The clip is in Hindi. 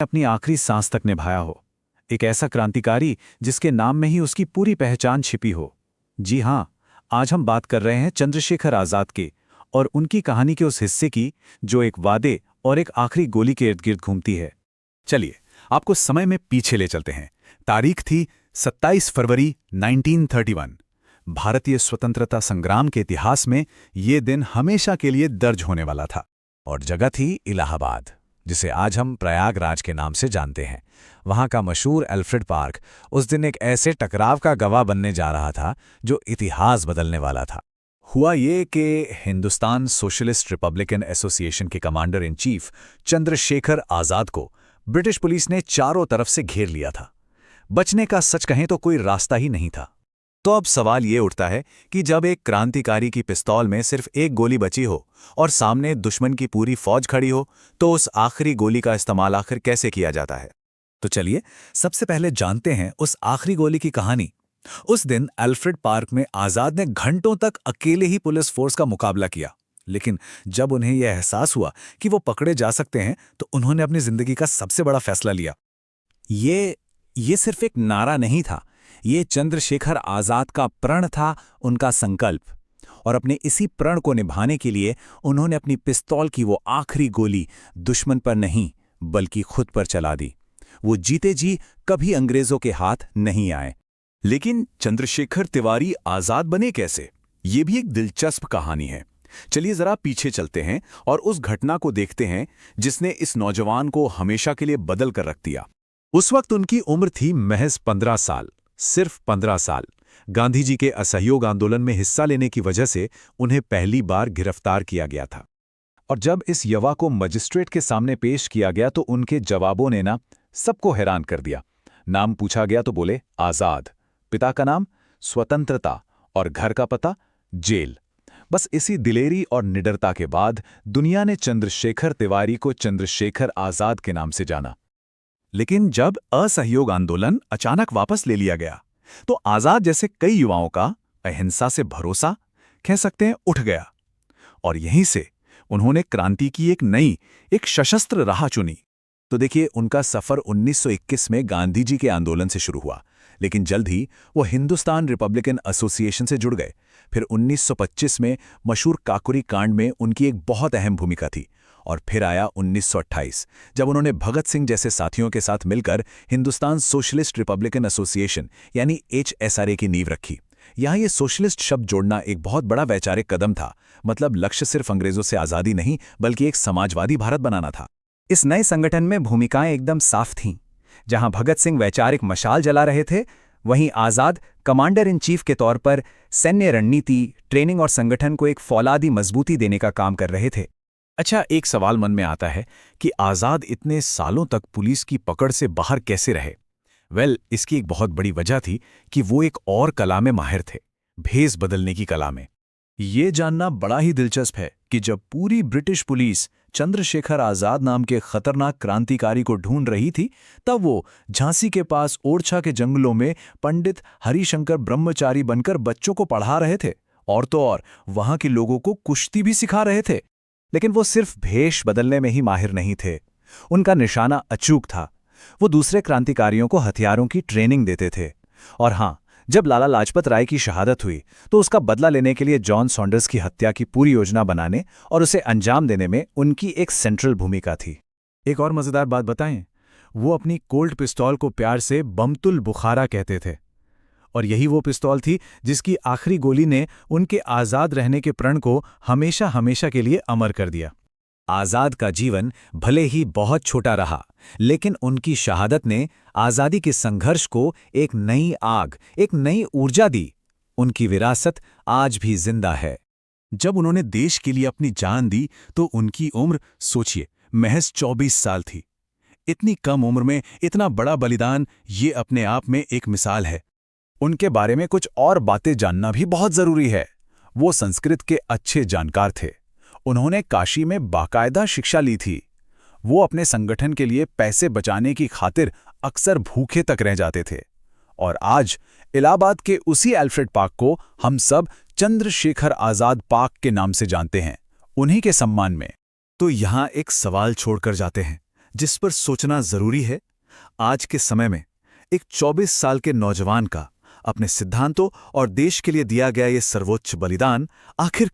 अपनी आखिरी सांस तक निभाया हो। एक ऐसा क्रांतिकारी जिसके नाम में ही उसकी पूरी पहचान छिपी हो। जी हाँ, आज हम बात कर रहे हैं चंद्रशेखर आजाद की और उनकी कहानी के उस हिस्से की जो एक वादे और एक आखिरी गोली के इर्द गिर्द घूमती है। चलिए आपको समय में पीछे ले चलते हैं। तारीख थी 27 फरवरी 1931। भारतीय स्वतंत्रता संग्राम के इतिहास में ये दिन हमेशा के लिए दर्ज होने वाला था। और जगह थी इलाहाबाद, जिसे आज हम प्रयागराज के नाम से जानते हैं। वहां का मशहूर एल्फ्रेड पार्क उस दिन एक ऐसे टकराव का गवाह बनने जा रहा था जो इतिहास बदलने वाला था। हुआ ये कि हिंदुस्तान सोशलिस्ट रिपब्लिकन एसोसिएशन के commander in chief Chandrashekhar Azad को ब्रिटिश पुलिस ने चारों तरफ से घेर लिया था। बचने का सच कहें तो कोई रास्ता ही नहीं था। तो अब सवाल ये उठता है कि जब एक क्रांतिकारी की पिस्तौल में सिर्फ एक गोली बची हो और सामने दुश्मन की पूरी फौज खड़ी हो, तो उस आखिरी गोली का इस्तेमाल आखिर कैसे किया जाता है। तो चलिए सबसे पहले जानते हैं उस आखिरी गोली की कहानी। उस दिन एल्फ्रेड पार्क में आजाद ने घंटों तक अकेले ही पुलिस फोर्स का मुकाबला किया, लेकिन जब उन्हें यह एहसास हुआ कि वो पकड़े जा सकते हैं तो उन्होंने अपनी जिंदगी का सबसे बड़ा फैसला लिया। ये सिर्फ एक नारा नहीं था, ये चंद्रशेखर आजाद का प्रण था, उनका संकल्प। और अपने इसी प्रण को निभाने के लिए उन्होंने अपनी पिस्तौल की वो आखिरी गोली दुश्मन पर नहीं बल्कि खुद पर चला दी। वो जीते जी कभी अंग्रेजों के हाथ नहीं आए। लेकिन चंद्रशेखर तिवारी आजाद बने कैसे, ये भी एक दिलचस्प कहानी है। चलिए जरा पीछे चलते हैं और उस घटना को देखते हैं जिसने इस नौजवान को हमेशा के लिए बदल कर रख दिया। उस वक्त उनकी उम्र थी महज 15 साल, सिर्फ 15 साल। गांधी जी के असहयोग आंदोलन में हिस्सा लेने की वजह से उन्हें पहली बार गिरफ्तार किया गया था। और जब इस युवा को मजिस्ट्रेट के सामने पेश किया गया तो उनके जवाबों ने सबको हैरान कर दिया। नाम पूछा गया तो बोले आजाद, पिता का नाम स्वतंत्रता और घर का पता जेल। बस इसी दिलेरी और निडरता के बाद दुनिया ने चंद्रशेखर तिवारी को चंद्रशेखर आजाद के नाम से जाना। लेकिन जब असहयोग आंदोलन अचानक वापस ले लिया गया तो आजाद जैसे कई युवाओं का अहिंसा से भरोसा कह सकते हैं उठ गया। और यहीं से उन्होंने क्रांति की एक सशस्त्र राह चुनी। तो देखिए, उनका सफर 1921 में गांधी जी के आंदोलन से शुरू हुआ, लेकिन जल्द ही वो हिंदुस्तान रिपब्लिकन एसोसिएशन से जुड़ गए। फिर 1925 में मशहूर काकोरी कांड में उनकी एक बहुत अहम भूमिका थी। और फिर आया 1928, जब उन्होंने भगत सिंह जैसे साथियों के साथ मिलकर हिंदुस्तान सोशलिस्ट रिपब्लिकन एसोसिएशन यानी HSRA की नींव रखी। यहाँ ये सोशलिस्ट शब्द जोड़ना एक बहुत बड़ा वैचारिक कदम था। मतलब लक्ष्य सिर्फ अंग्रेजों से आज़ादी नहीं बल्कि एक समाजवादी भारत बनाना था। इस नए संगठन में भूमिकाएं एकदम साफ थीं। जहां भगत सिंह वैचारिक मशाल जला रहे थे, वहीं आजाद कमांडर इन चीफ के तौर पर सैन्य रणनीति, ट्रेनिंग और संगठन को एक फौलादी मजबूती देने का काम कर रहे थे। अच्छा, एक सवाल मन में आता है कि आजाद इतने सालों तक पुलिस की पकड़ से बाहर कैसे रहे। इसकी एक बहुत बड़ी वजह थी कि वो एक और कला में माहिर थे, भेष बदलने की कला में। ये जानना बड़ा ही दिलचस्प है कि जब पूरी ब्रिटिश पुलिस चंद्रशेखर आजाद नाम के खतरनाक क्रांतिकारी को ढूंढ रही थी, तब वो झांसी के पास ओरछा के जंगलों में पंडित हरिशंकर ब्रह्मचारी बनकर बच्चों को पढ़ा रहे थे। और तो और वहां के लोगों को कुश्ती भी सिखा रहे थे। लेकिन वो सिर्फ भेष बदलने में ही माहिर नहीं थे, उनका निशाना अचूक था। वो दूसरे क्रांतिकारियों को हथियारों की ट्रेनिंग देते थे। और हां, जब लाला लाजपत राय की शहादत हुई तो उसका बदला लेने के लिए जॉन सॉन्डर्स की हत्या की पूरी योजना बनाने और उसे अंजाम देने में उनकी एक सेंट्रल भूमिका थी। एक और मजेदार बात बताएं, वो अपनी कोल्ट पिस्तौल को प्यार से बमतुल बुखारा कहते थे। और यही वो पिस्तौल थी जिसकी आखिरी गोली ने उनके आज़ाद रहने के प्रण को हमेशा हमेशा के लिए अमर कर दिया। आजाद का जीवन भले ही बहुत छोटा रहा, लेकिन उनकी शहादत ने आज़ादी के संघर्ष को एक नई आग, एक नई ऊर्जा दी। उनकी विरासत आज भी जिंदा है। जब उन्होंने देश के लिए अपनी जान दी तो उनकी उम्र सोचिए महज 24 साल थी। इतनी कम उम्र में इतना बड़ा बलिदान, ये अपने आप में एक मिसाल है। उनके बारे में कुछ और बातें जानना भी बहुत जरूरी है। वो संस्कृत के अच्छे जानकार थे। उन्होंने काशी में बाकायदा शिक्षा ली थी। वो अपने संगठन के लिए पैसे बचाने की खातिर अक्सर भूखे तक रह जाते थे। और आज इलाहाबाद के उसी एल्फ्रेड पार्क को हम सब चंद्रशेखर आजाद पार्क के नाम से जानते हैं, उन्हीं के सम्मान में। तो यहां एक सवाल छोड़कर जाते हैं, जिस पर सोचना जरूरी है, आज के समय में एक 24 साल के नौजवान का अपने सिद्धांतों और देश के लिए दिया गया ये सर्वोच्च बलिदान आखिर